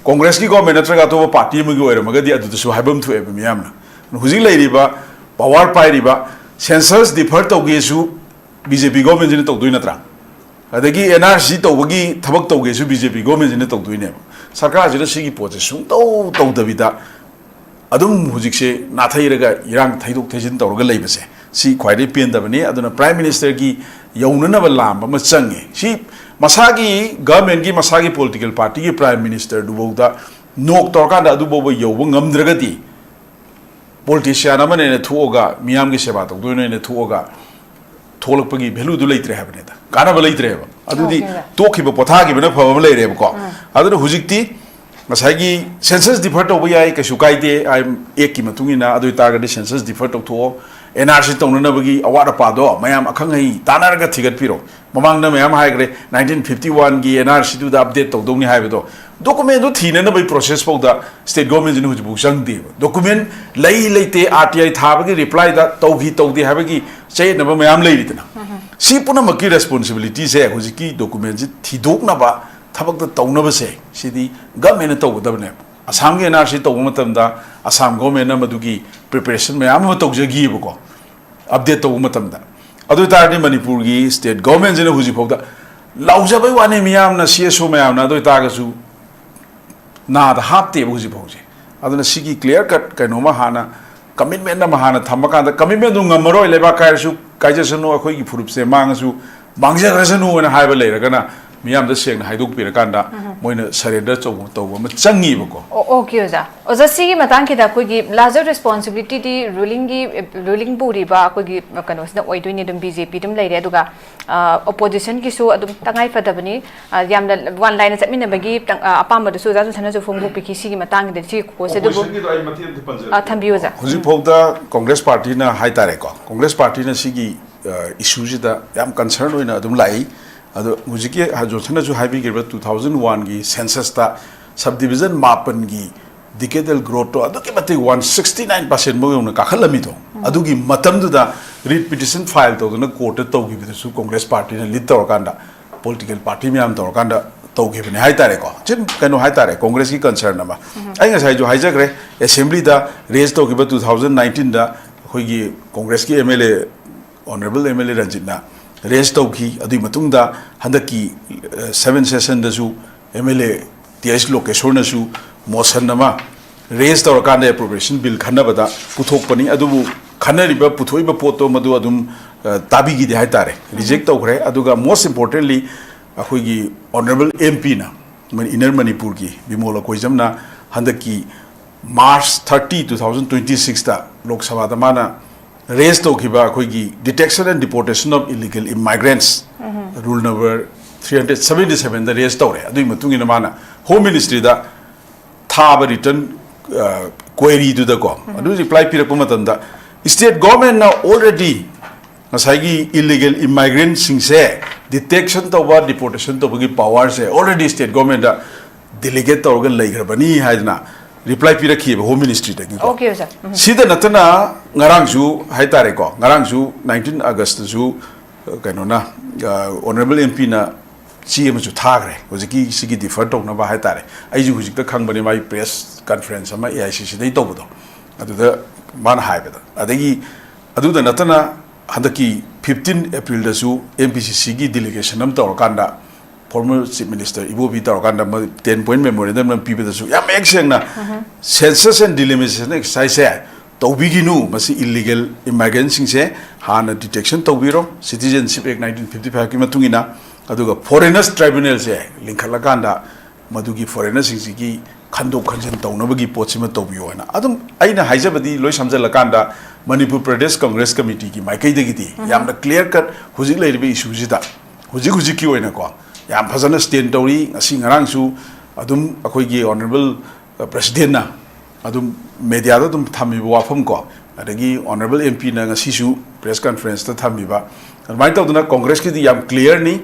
congress ki government na traga to party mi gi oira maga di adu to su haibam thu e ba miyam na huji lai ri ba power pai ri ba census defer to ge su bjp government ni to do na tra adagi nrc tawgi thabak tawge su bjp government ne tawduine sarkar jina sigi poje sung to dabida adum hujik se nathayiraga irang thaidok thejin tawraga leibase si khwaide pen dabani aduna prime minister gi yaunana ba lamba ma change si masagi government gi masagi political party gi prime minister du boda nok torka da du bobo yow ngamdraga ti politician amane thuoga miyam gi seba to doino ne thuoga tholakpagi value du leitre habne da kana ba leitre ba adudi tokhiba pothagi bana phaba leire ba ko adu hujikti masagi census defer to bai ka sukaide I ek ki matungina adu target census defer to tho NRC tongna bagi awada pa do mayam akhangai tanaraga thigat piro mamang na mayam haigre 1951 gi NRC du da update to dongni haibedo document do thina na bai process pau da state government jinu huju sang de document lei leite RTI thabagi reply da tauhi taudi habagi chei na ba mayam lei ritna si puna maki responsibility se huji ki document ji thidok na ba thabak da tawna ba se sidi government to da ne Assam ge NRC to matam da Assam government na madugi preparation mayam ma tawjagi ko update to matam da adu tarni manipur gi state government jina huji phok da lauja bai wane miyam na CSO mayam na do ta ga su na da hapte huji phok je adu na sigi clear cut kaino ma hana commitment na ma hana thamaka da commitment du ngamroi leba kai su kai je sanu akhoi gi furup se mang su mangja ga sanu na haiba le ra na miyam da seng haiduk pira kanda moina surrender to ma changi ba ko okay oza sigi matang ki da koi gi larger responsibility di ruling buri ba koi gi kano sna oi doini dum BJP dum leire aduga opposition ki su adum tangai fadabani yam da one line chatmina bagi apam da su za su thana ju phongbu piki sigi matang da chi ko se du thambi oza huji phokda Congress party na hai tare ko Congress party na sigi issue ji da yam concern oina adum lai ado mujiki hajothana ju haibi girba 2001 gi census ta subdivision mapan gi decadal growth to ado ke mate 169% mo yona ka khalami to ado gi matam du da writ petition file to na court to gi bi su Congress party na lead to kanda political party mi am to kanda to gi bne hai tare ko jim kano hai tare Congress ki concern na ma ai nga sai ju hijack re assembly da raise to gi ba 2019 da khoi gi Congress ki MLA honorable MLA Ranjit na raise to ki adu matungda handaki 7 session da su MLA TS location na su motion nama raise to kan appropriation bill khanna bada puthok pani adu khana riba puthoi ba poto madu adum tabi gi de hai tare reject to gre aduga most importantly akhoi gi honorable MP na inner manipur ki bimola koijam na handaki March 30 2026 ta lok sabha da mana raise to kiba koi gi detection and deportation of illegal immigrants rule number 377 da raise to re adu matung ina mana home ministry da thaba written query to the ko adu reply pirak pa matam da state government na already ngasai gi illegal immigrants sing se detection to ba deportation to gi power se already state government da delegate to ga lai grabani haidna reply pirakhi home ministry da okay sir sida natana ngarang ju hai tare ko ngarang ju 19 August ju kaino na honorable MP na CM ju thagre hojiki sigi defer to na ba hai tare ai ju hojik ta khangbani mai press conference ama AICC dai to bodo adu da man hai beda adagi adu da natana handaki 15 April da ju Mpcc gi delegation am to kanda former chief minister ibo bi tar kanda 10 point memorandum nam pibe da su yam action na census and delimitation exercise to biginu masi illegal immigrants sing se hana detection to biro citizenship act 1955 ki matungina aduga foreigners tribunal se linkhala kanda madugi foreigners sing gi khandok khanjan tawnabagi pochima to biyo na adum aina haijabadi loi samjala kanda Manipur Pradesh Congress Committee ki maikai de gi yamna clear cut hujik leiribe issue ji da hujik ki oina ko yam phajana stand tori asi ngarang su adum akhoi gi honorable president na adum media da dum thami wafam ko adagi honorable MP na ngasi su press conference ta thami ba mai ta duna Congress ki di yam clear ni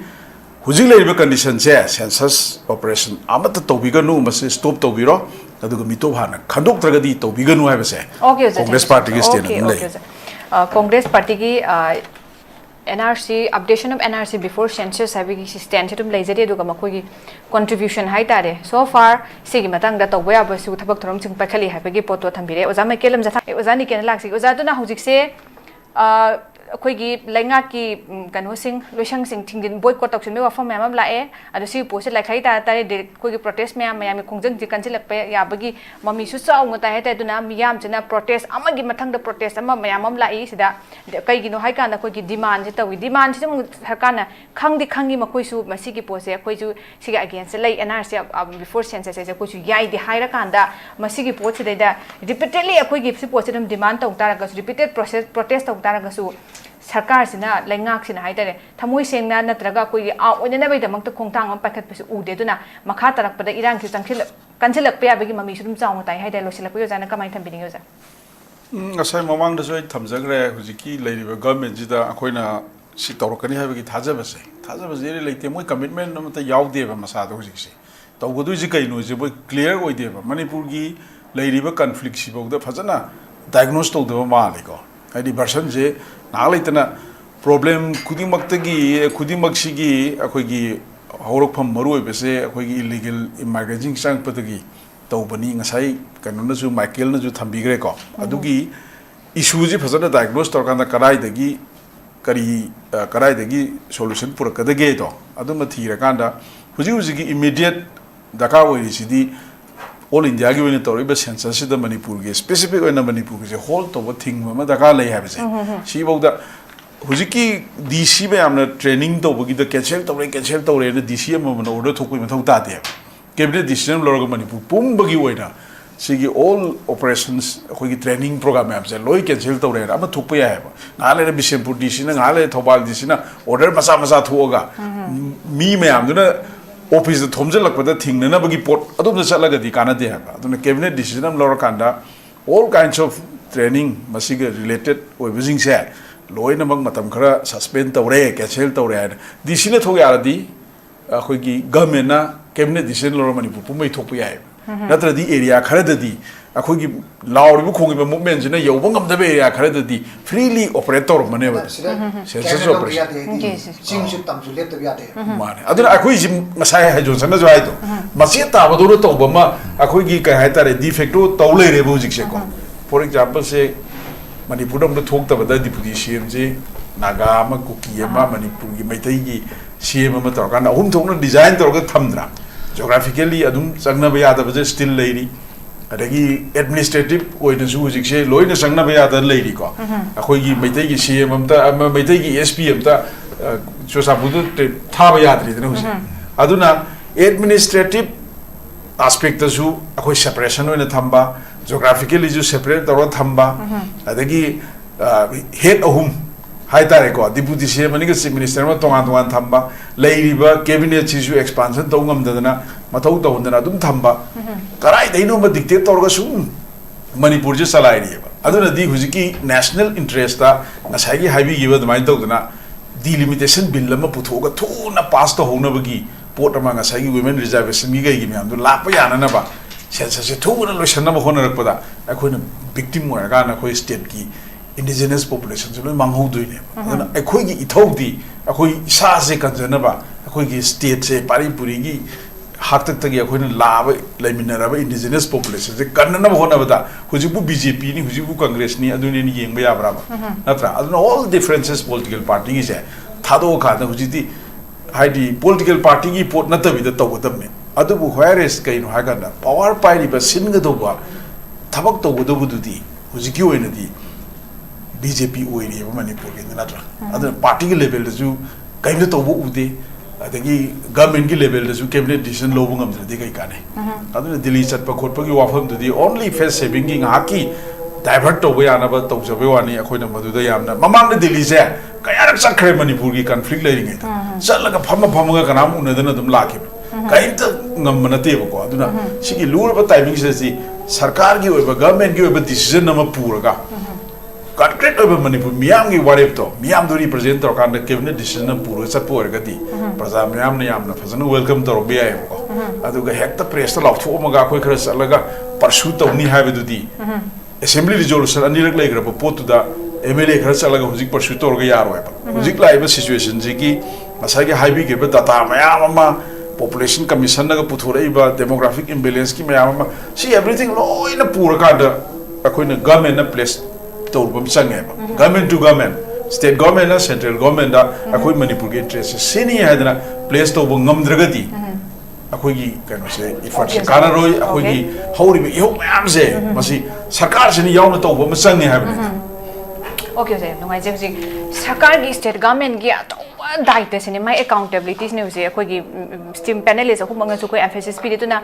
hujik leiribe condition se census operation amata tobiganu mas stop tobiro aduga mito bhana khandok tragadi tobiganu hai base okay Congress party ki stand na okay Congress party ki NRC updation of NRC before census having stand to blaze it duga makoi contribution hai tare so far sigi matang da tawba ya basu thabak thorom chung pakhali ha pegi poto thambire oza ma kelam jatha oza ni ken laksi oza tu na hujik se ꯑꯩꯈꯣꯏꯒꯤ ꯂꯩꯉꯥꯛꯀꯤ ꯀꯩꯅꯣꯁꯤꯡ ꯂꯣꯏꯁꯪꯁꯤꯡ ꯊꯤꯡꯖꯤꯟ boycott ꯇꯧꯁꯤꯟꯕꯒꯤ ꯋꯥꯐꯝ ꯃꯌꯥꯝ ꯑꯃ ꯂꯥꯛꯑꯦ ꯑꯗꯣ ꯁꯤꯒꯤ ꯄꯣꯠꯁꯦ ꯂꯥꯏꯈꯩ ꯇꯥꯔꯦ ꯑꯩꯈꯣꯏꯒꯤ ꯄ꯭ꯔꯣꯇꯦꯁ ꯃꯌꯥꯝꯒꯤ ꯈꯣꯡꯖꯪꯁꯤ ꯀꯟꯁꯤꯜꯂꯛꯄ ꯌꯥꯕꯒꯤ ꯃꯃꯤꯁꯨ ꯆꯥꯎꯅ ꯇꯥꯏ ꯍꯥꯏꯇꯥꯔꯦ ꯑꯗꯨꯅ ꯃꯤꯌꯥꯝꯁꯤꯅ ꯄ꯭ꯔꯣꯇꯦꯁ ꯑꯃꯒꯤ ꯃꯊꯪꯗ ꯄ꯭ꯔꯣꯇꯦꯁ ꯑꯃ ꯃꯌꯥꯝ ꯑꯃ ꯂꯥꯛꯏ ꯁꯤꯗ ꯀꯩꯒꯤꯅꯣ ꯍꯥꯏ ꯀꯥꯟꯗ ꯑꯩꯈꯣꯏꯒꯤ ꯗꯤꯃꯥꯟꯁꯦ ꯇꯧꯏ ꯗꯤꯃꯥꯟꯁꯤꯗ ꯑꯃꯨꯛ ꯁꯔꯀꯥꯔꯅ ꯈꯪꯉꯤ ꯃꯈꯣꯏꯁꯨ ꯃꯁꯤꯒꯤ ꯄꯣꯠꯁꯦ ꯑꯩꯈꯣꯏꯁꯨ ꯁꯤꯒꯤ ꯑꯒꯦꯟꯁꯇ ꯂꯩ NRC ꯕꯤꯐꯣꯔ ꯁꯦꯟꯁꯁꯁꯦ ꯑꯩꯈꯣꯏꯁꯨ ꯌꯥꯏꯗꯦ ꯍꯥꯏꯔꯀꯥꯟꯗ ꯃꯁꯤꯒꯤ ꯄꯣꯠꯁꯤꯗꯩꯗ ꯔꯤꯄꯤꯇꯦꯗꯂꯤ ꯑꯩꯈꯣꯏꯒꯤ ꯁꯤ ꯄꯣꯠꯁꯦ ꯑꯗꯨꯝ ꯗꯤꯃꯥꯟ ꯇꯧ ꯇꯥꯔꯒꯁꯨ ꯔꯤꯄꯤꯇꯦड ꯄ꯭ꯔꯣꯇꯦꯁ ꯇꯧ ꯇꯥꯔꯒꯁꯨ ꯁꯔꯀꯥꯔꯁꯤꯅ ꯂꯩꯉꯥꯛꯁꯤꯅ ꯍꯥꯏꯇꯥꯔꯦ ꯊꯃꯣꯏ ꯁꯦꯡꯅ ꯅꯠꯇ꯭ꯔꯒ ꯑꯩꯈꯣꯏꯒꯤ ꯑꯣꯏꯅꯅꯕꯒꯤꯗꯃꯛꯇ ꯈꯣꯡꯊꯥꯡ ꯑꯃ ꯄꯥꯏꯈꯠꯄꯁꯨ ꯎꯗꯦ ꯑꯗꯨꯅ ꯃꯈꯥ ꯇꯥꯔꯛꯄꯗ ꯏꯔꯥꯡꯁꯤ ꯀꯟꯁꯤꯜꯂꯛꯄ ꯌꯥꯕꯒꯤ ꯃꯃꯤꯁꯨ ꯑꯗꯨꯝ ꯆꯥꯎꯅ ꯇꯥꯏ ꯍꯥꯏꯇꯥꯔꯦ ꯂꯣꯏꯁꯤꯜꯂꯛꯄꯒꯤ ꯑꯣꯖꯥꯅ ꯀꯃꯥꯏꯅ ꯊꯝꯕꯤꯅꯤꯡꯉꯤ ꯑꯣꯖꯥ ꯉꯁꯥꯏ ꯃꯃꯥꯡꯗꯁꯨ ꯑꯩ ꯊꯝꯖꯈ꯭ꯔꯦ ꯍꯧꯖꯤꯛꯀꯤ ꯂꯩꯔꯤꯕ ꯒꯚꯔꯟꯃꯦꯟꯠꯁꯤꯗ ꯑꯩꯈꯣꯏꯅ ꯁꯤ ꯇꯧꯔꯛꯀꯅꯤ ꯍꯥꯏꯕꯒꯤ ꯊꯥꯖꯕꯁꯦ ꯂꯩꯇꯦ ꯃꯣꯏ ꯀꯃꯤꯠꯃꯦꯟ ꯑꯃꯠꯇ ꯌꯥꯎꯗꯦꯕ ꯃꯁꯥꯗ ꯍꯧꯖꯤꯛꯁꯦ ꯇꯧꯒꯗꯣꯏꯁꯤ ꯀꯩꯅꯣꯁꯦ ꯃꯣꯏ ꯀ꯭ꯂꯤꯌꯔ ꯑꯣꯏꯗꯦꯕ ꯃꯅꯤꯄꯨꯔꯒꯤ ꯂꯩꯔꯤꯕ ꯀꯟꯐ꯭ꯂꯤꯛꯁꯤꯐꯥꯎꯗ ꯐꯖꯅ ꯗꯥꯏꯒꯅꯣꯁ ꯇꯧꯗꯕ ꯃꯥꯜꯂꯦꯀꯣ ꯍꯥꯏꯗꯤ ꯚꯔꯁꯟꯁꯦ ꯉꯥꯏꯍꯥꯛ ꯂꯩꯇꯅ ꯄ꯭ꯔꯣꯕ꯭ꯂꯦꯝ ꯈꯨꯗꯤꯡꯃꯛꯁꯤꯒꯤ ꯑꯩꯈꯣꯏꯒꯤ ꯍꯧꯔꯛꯐꯝ ꯃꯔꯨꯑꯣꯏꯕꯁꯦ ꯑꯩꯈꯣꯏꯒꯤ ꯏꯜꯂꯤꯒꯦꯜ ꯏꯃꯥꯏꯒ꯭ꯔꯦꯟꯁꯤꯡ ꯆꯪꯉꯛꯄꯗꯒꯤ ꯇꯧꯕꯅꯤ ꯉꯁꯥꯏ ꯀꯩꯅꯣꯅꯁꯨ ꯃꯥꯏꯀꯦꯜꯅꯁꯨ ꯊꯝꯕꯤꯈ꯭ꯔꯦꯀꯣ ꯑꯗꯨꯒꯤ ꯏꯁꯨꯁꯤ ꯐꯖꯅ ꯗꯥꯏꯒꯅꯣꯁ ꯇꯧꯔꯀꯥꯟꯗ ꯀꯗꯥꯏꯗꯒꯤ ꯁꯣꯂꯨꯁꯟ ꯄꯨꯔꯛꯀꯗꯒꯦꯗꯣ ꯑꯗꯨꯃ ꯊꯤꯔꯀꯥꯟꯗ ꯍꯧꯖꯤꯛꯀꯤ ꯏꯃꯤꯗꯤꯌꯦꯠ ꯗꯔꯀꯥꯔ ꯑꯣꯏꯔꯤꯁꯤꯗꯤ ꯑꯣꯜ ꯏꯟꯗꯤꯌꯥꯒꯤ ꯑꯣꯏꯅ ꯇꯧꯔꯤꯕ ꯁꯦꯟꯁꯁꯁꯤꯗ ꯃꯅꯤꯄꯨꯔꯒꯤ ꯁ꯭ꯄꯦꯁꯤꯐꯤꯛ ꯑꯣꯏꯅ ꯃꯅꯤꯄꯨꯔꯒꯤꯁꯦ ꯍꯣꯜ ꯇꯧꯕ ꯊꯤꯡꯕ ꯑꯃ ꯗꯔꯀꯥꯔ ꯂꯩ ꯍꯥꯏꯕꯁꯦ ꯁꯤꯐꯥꯎꯗ ꯍꯧꯖꯤꯛꯀꯤ DC ꯃꯌꯥꯝꯅ ꯇ꯭ꯔꯦꯅꯤꯡ ꯇꯧꯕꯒꯤꯗ ꯀꯦꯟꯁꯦꯜ ꯇꯧꯔꯦꯅ DC ꯑꯃꯃꯝꯅ ꯑꯣꯔꯗꯔ ꯊꯣꯛꯄꯒꯤ ꯃꯊꯧ ꯇꯥꯗꯦꯕ ꯀꯦꯕꯤꯅꯦꯠ ꯗꯤꯁꯤꯖꯟ ꯂꯧꯔꯒ ꯃꯅꯤꯄꯨꯔ ꯄꯨꯝꯕꯒꯤ ꯑꯣꯏꯅ ꯁꯤꯒꯤ ꯑꯣꯜ ꯑꯣꯄꯔꯦꯁꯟꯁ ꯑꯩꯈꯣꯏꯒꯤ ꯇ꯭ꯔꯦꯅꯤꯡ ꯄ꯭ꯔꯣꯒ꯭ꯔꯥꯝ ꯃꯌꯥꯝꯁꯦ ꯂꯣꯏ ꯀꯦꯟꯁꯦꯜ ꯇꯧꯔꯦꯅ ꯑꯃ ꯊꯣꯛꯄ ꯌꯥꯏꯑꯕ ꯉꯥꯏꯍꯥꯛ ꯂꯩꯔ ꯕꯤꯁꯦꯝꯄꯨꯔ DCꯅ ꯉꯥꯏꯍꯥꯛ ꯂꯩꯔ ꯊꯧꯕꯥꯜ DCꯅ ꯑꯣꯔꯗꯔ ꯃꯆꯥ ꯊꯣꯛꯑꯒ ꯃꯤ ꯃꯌꯥꯝꯗꯨꯅ ꯑꯣꯐꯤꯁꯇ ꯊꯣꯝꯖꯤꯜꯂꯛꯄꯗ ꯊꯤꯡꯅꯅꯕꯒꯤ ꯄꯣꯠ ꯑꯗꯣꯝꯗ ꯆꯠꯂꯒꯗꯤ ꯀꯥꯟꯅꯗꯦ ꯍꯥꯏꯕ ꯑꯗꯨꯅ ꯀꯦꯕꯤꯅꯦꯠ ꯗꯤꯁꯤꯖꯟ ꯑꯃ ꯂꯧꯔꯀꯥꯟꯗ ꯑꯣꯜ ꯀꯥꯏꯟꯁ ꯑꯣꯐ ꯇ꯭ꯔꯦꯅꯤꯡ ꯃꯁꯤꯒ ꯔꯤꯂꯦꯇꯦഡ് ꯑꯣꯏꯕꯁꯤꯡꯁꯦ ꯂꯣꯏꯅꯃꯛ ꯃꯇꯝ ꯈꯔ ꯁꯁꯄꯦꯟ ꯇꯧꯔꯦ ꯀꯦꯟꯁꯦꯜ ꯇꯧꯔꯦ ꯍꯥꯏꯅ DCꯅ ꯊꯣꯛ ꯌꯥꯔꯗꯤ ꯑꯩꯈꯣꯏꯒꯤ ꯒꯚꯔꯟꯃꯦꯟꯠꯅ ꯀꯦꯕꯤꯅꯦꯠ ꯗꯤꯁꯤꯖꯟ ꯂꯧꯔ ꯃꯅꯤꯄꯨꯔ ꯄꯨꯝꯕꯩ ꯊꯣꯛꯄ ꯌꯥꯏꯑꯕ ꯅꯠꯇ꯭ꯔꯗꯤ ꯑꯦꯔꯤꯌꯥ ꯈꯔꯗꯗꯤ ꯑꯩꯈꯣꯏꯒꯤ ꯂꯥꯎꯔꯤꯕ ꯈꯣꯡꯉꯤꯕ ꯃꯨꯚꯃꯦꯟꯠꯁꯤꯅ ꯌꯧꯕ ꯉꯝꯗꯕ ꯑꯦꯔꯤꯌꯥ ꯈꯔꯗꯗꯤ ꯐ꯭ꯔꯤꯂꯤ ꯑꯣꯄꯔꯦꯠ ꯇꯧꯔꯝꯕꯅꯦꯕ ꯁꯦꯟꯁꯁ ꯑꯣꯄꯔꯦꯁꯟ ꯃꯥꯅꯦ ꯑꯗꯨꯅ ꯑꯩꯈꯣꯏꯁꯤ ꯉꯁꯥꯏ ꯍꯥꯏꯖꯣꯟꯁꯟꯅꯁꯨ ꯍꯥꯏꯗꯣ ꯃꯆꯦꯠ ꯇꯥꯕꯗꯧꯅ ꯇꯧꯕ ꯑꯃ ꯑꯩꯈꯣꯏꯒꯤ ꯀꯩ ꯍꯥꯏꯇꯥꯔꯦ ꯗꯤꯐꯦꯛꯇꯣ ꯇꯧ ꯂꯩꯔꯦꯕ ꯍꯧꯖꯤꯛꯁꯦꯀꯣ ꯐꯣꯔ ꯑꯦꯛꯖꯥꯝꯄꯜꯁꯦ ꯃꯅꯤꯄꯨꯔꯗ ꯑꯃꯨꯛ ꯊꯣꯛꯇꯕꯗ ꯗꯤꯄꯨꯇꯤ CMꯁꯦ ꯅꯥꯒꯥ ꯑꯃ ꯀꯨꯀꯤ ꯑꯃ ꯃꯅꯤꯄꯨꯔꯒꯤ ꯃꯩꯇꯩꯒꯤ CM ꯑꯃ ꯇꯧꯔꯀꯥꯟꯗ ꯑꯍꯨꯝ ꯊꯣꯛꯅ ꯗꯤꯖꯥꯏꯟ ꯇꯧꯔꯒ ꯊꯝꯗ꯭ꯔꯥ ꯖꯣꯒ꯭ꯔꯥꯐꯤꯀꯦꯜꯂꯤ ꯑꯗꯨꯝ ꯆꯪꯅꯕ ꯌꯥꯗꯕꯁꯦ ꯁ꯭ꯇꯤꯜ ꯂꯩꯔꯤ ꯑꯗꯒꯤ ꯑꯦꯗꯃꯤꯅꯤꯁꯇ꯭ꯔꯦꯇꯤቭ ꯑꯣꯏꯅꯁꯨ ꯍꯧꯖꯤꯛꯁꯦ ꯂꯣꯏꯅ ꯆꯪꯅꯕ ꯌꯥꯗꯅ ꯂꯩꯔꯤꯀꯣ ꯑꯩꯈꯣꯏꯒꯤ ꯃꯩꯇꯩꯒꯤ CM ꯑꯝꯇ ꯃꯩꯇꯩꯒꯤ SP ꯑꯝꯇ ꯆꯨꯔꯆꯥꯟꯄꯨꯔꯗ ꯊꯥꯕ ꯌꯥꯗ꯭ꯔꯤꯗꯅ ꯍꯧꯖꯤꯛ ꯑꯗꯨꯅ ꯑꯦꯗꯃꯤꯅꯤꯁꯇ꯭ꯔꯦꯇꯤቭ ꯑꯥꯁꯄꯦꯛꯇꯁꯨ ꯑꯩꯈꯣꯏ ꯁꯦꯄꯔꯦꯁꯟ ꯑꯣꯏꯅ ꯊꯝꯕ ꯖꯣꯒ꯭ꯔꯥꯐꯤꯀꯦꯜꯂꯤꯁꯨ ꯁꯦꯄꯔꯦꯠ ꯇꯧꯔꯒ ꯊꯝꯕ ꯑꯗꯒꯤ ꯍꯦꯠ ꯑꯍꯨꯝ ꯍꯥꯏꯇꯥꯔꯦꯀꯣ ꯗꯤꯄꯨꯇꯤ CM ꯑꯅꯤꯒ ꯆꯤꯐ ꯃꯤꯅꯤꯁꯇꯔ ꯑꯃ ꯇꯣꯉꯥꯟ ꯊꯝꯕ ꯂꯩꯔꯤꯕ ꯀꯦꯕꯤꯅꯦꯠꯁꯤꯁꯨ ꯑꯦꯛꯁꯄꯥꯟꯁꯟ ꯇꯧ ꯉꯝꯗꯗꯅ ꯃꯊꯧ ꯇꯧꯍꯟꯗꯅ ꯑꯗꯨꯝ ꯊꯝꯕ ꯀꯗꯥꯏꯗꯩꯅꯣꯃ ꯗꯤꯛꯇꯦꯠ ꯇꯧꯔꯒ ꯁꯨꯝ ꯃꯅꯤꯄꯨꯔꯁꯦ ꯆꯂꯥꯏꯔꯤꯑꯕ ꯑꯗꯨꯅꯗꯤ ꯍꯧꯖꯤꯛꯀꯤ ꯅꯦꯁꯅꯦꯜ ꯏꯟꯇꯔꯦꯁꯇ ꯉꯁꯥꯏꯒꯤ ꯍꯥꯏꯕꯤꯈꯤꯕ ꯑꯗꯨꯃꯥꯏꯅ ꯇꯧꯗꯅ ꯗꯤꯂꯤꯃꯤꯇꯦꯁꯟ ꯕꯤꯜ ꯑꯃ ꯄꯨꯊꯣꯛꯑꯒ ꯊꯨꯅ ꯄꯥꯁ ꯇꯧꯍꯧꯅꯕꯒꯤ ꯄꯣꯠ ꯑꯃ ꯉꯁꯥꯏꯒꯤ ꯋꯤꯃꯦꯟ ꯔꯤꯖꯥꯔቬꯁꯟꯒꯤ ꯀꯩꯒꯤ ꯃꯌꯥꯝꯗꯣ ꯂꯥꯛꯄ ꯌꯥꯅꯅꯕ ꯁꯦꯟꯁꯁꯁꯦ ꯊꯨꯅ ꯂꯣꯏꯁꯟꯅꯕ ꯍꯣꯠꯅꯔꯛꯄꯗ ꯑꯩꯈꯣꯏꯅ ꯚꯤꯛꯇꯤꯝ ꯑꯣꯏꯔꯀꯥꯟꯗ ꯑꯩꯈꯣꯏ ꯁ꯭ꯇꯦꯠꯀꯤ indigenous populationꯁꯨ ꯂꯣꯏ ꯃꯥꯡꯍꯧꯗꯣꯏꯅꯦꯕ ꯑꯗꯨꯅ ꯑꯩꯈꯣꯏꯒꯤ ꯏꯊꯧꯗꯤ ꯑꯩꯈꯣꯏ ꯏꯁꯥꯁꯦ ꯀꯟꯖꯅꯕ ꯑꯩꯈꯣꯏꯒꯤ ꯁ꯭ꯇꯦꯠꯁꯦ ꯄꯥꯔꯤ ꯄꯨꯔꯤꯒꯤ ꯍꯥꯛꯇꯛꯇꯒꯤ ꯑꯩꯈꯣꯏꯅ ꯂꯥꯛꯑꯕ ꯂꯩꯃꯤꯟꯅꯔꯕ indigenous populationꯁꯦ ꯀꯟꯅꯅꯕ ꯍꯣꯠꯅꯕꯗ ꯍꯧꯖꯤꯛꯄꯨ BJPꯅꯤ ꯍꯧꯖꯤꯛꯄꯨ ꯀꯪꯒ꯭ꯔꯦꯁꯅꯤ ꯑꯗꯨꯅꯦꯅ ꯌꯦꯡꯕ ꯌꯥꯕ꯭ꯔꯥꯕ ꯅꯠꯇ꯭ꯔꯥ ꯑꯗꯨꯅ all differences political partyꯒꯤꯁꯦ ꯊꯥꯗꯣꯛꯑꯀꯥꯟꯗ ꯍꯧꯖꯤꯛꯇꯤ ꯍꯥꯏꯗꯤ political partyꯒꯤ ꯄꯣꯠ ꯅꯠꯇꯕꯤꯗ ꯇꯧꯒꯗꯕꯅꯦ ꯑꯗꯨꯕꯨ whereas ꯀꯩꯅꯣ ꯍꯥꯏꯔꯀꯥꯟꯗ ꯄꯋꯥꯔ ꯄꯥꯏꯔꯤꯕ ꯁꯤꯟꯒꯗꯧꯕ ꯊꯕꯛ ꯇꯧꯒꯗꯧꯕꯗꯨꯗꯤ ꯍꯧꯖꯤꯛꯀꯤ ꯑꯣꯏꯅꯗꯤ BJP ꯑꯣꯏꯔꯤꯕ ꯃꯅꯤꯄꯨꯔꯒꯤꯗ ꯅꯠꯇ꯭ꯔꯥ ꯑꯗꯨꯅ ꯄꯥꯔꯇꯤꯒꯤ ꯂꯦꯚꯦꯜꯗꯁꯨ ꯀꯩꯝꯇ ꯇꯧꯕ ꯎꯗꯦ ꯑꯗꯒꯤ ꯒꯚꯔꯟꯃꯦꯟꯠꯀꯤ ꯂꯦꯚꯦꯜꯗꯁꯨ ꯀꯦꯕꯤꯅꯦꯠ ꯗꯤꯁꯤꯖꯟ ꯂꯧꯕ ꯉꯝꯗ꯭ꯔꯗꯤ ꯀꯩ ꯀꯥꯟꯅꯩ ꯑꯗꯨꯅ ꯗꯤꯜꯂꯤ ꯆꯠꯄ ꯈꯣꯠꯄꯒꯤ ꯋꯥꯐꯝꯗꯨꯗꯤ ꯑꯣꯟꯂꯤ ꯐꯦꯁ ꯁꯦꯚꯤꯡꯒꯤ ꯉꯥꯏꯍꯥꯛꯀꯤ ꯗꯥꯏꯚꯔꯠ ꯇꯧꯕ ꯌꯥꯅꯕ ꯇꯧꯖꯕꯩ ꯋꯥꯅꯤ ꯑꯩꯈꯣꯏꯅ ꯃꯗꯨꯗ ꯌꯥꯝꯅ ꯃꯃꯥꯡꯗ ꯗꯤꯜꯂꯤꯁꯦ ꯀꯌꯥꯔꯛ ꯆꯠꯈ꯭ꯔꯦ ꯃꯅꯤꯄꯨꯔꯒꯤ ꯀꯟꯐ꯭ꯂꯤꯛ ꯂꯩꯔꯤꯉꯩꯗ ꯆꯠꯂꯒ ꯐꯝꯃꯒ ꯀꯅꯥꯝ ꯎꯅꯗꯅ ꯑꯗꯨꯝ ꯂꯥꯛꯈꯤꯕ ꯀꯩꯝꯇ ꯉꯝꯕ ꯅꯠꯇꯦꯕꯀꯣ ꯑꯗꯨꯅ ꯁꯤꯒꯤ ꯂꯨꯔꯕ ꯇꯥꯏꯃꯤꯡꯁꯤꯗꯗꯤ ꯁꯔꯀꯥꯔꯒꯤ ꯑꯣꯏꯕ ꯒꯚꯔꯟꯃꯦꯟꯠꯀꯤ ꯑꯣꯏꯕ ꯗꯤꯁꯤꯖꯟ ꯑꯃ ꯄꯨꯔꯒ concrete over Manipur, Miami Warepto, Miam to represent or kind of cabinet decision of Puru Sapuergati, Prazamiam Niamna, welcome to Robia. Aduga Hector Press of Omaga Quakers Alaga, Pursuit of Nihavidudi, Assembly resolution and direct later put to the MLA Krasalaga Huzik Pursuit or Gayar. Huzik live situation, Ziki, Masaki Hibi gave it Tata Mayama, Population Commission, Putureba, demographic imbalance, Mayama, see everything low in a poor kind of government place. Government to government, state government na central government da akoi manipur ge interest sini haidana place to bungam dragati akoi gi kano se effort se kana roi akoi gi hauri be yo mayam se masi sarkar sini yauna to bo masang ni habne okay sir nungai je ji sarkar gi state government gi ato daite sini mai accountability ne use akoi gi steam panel is ko manga su ko emphasis pi de na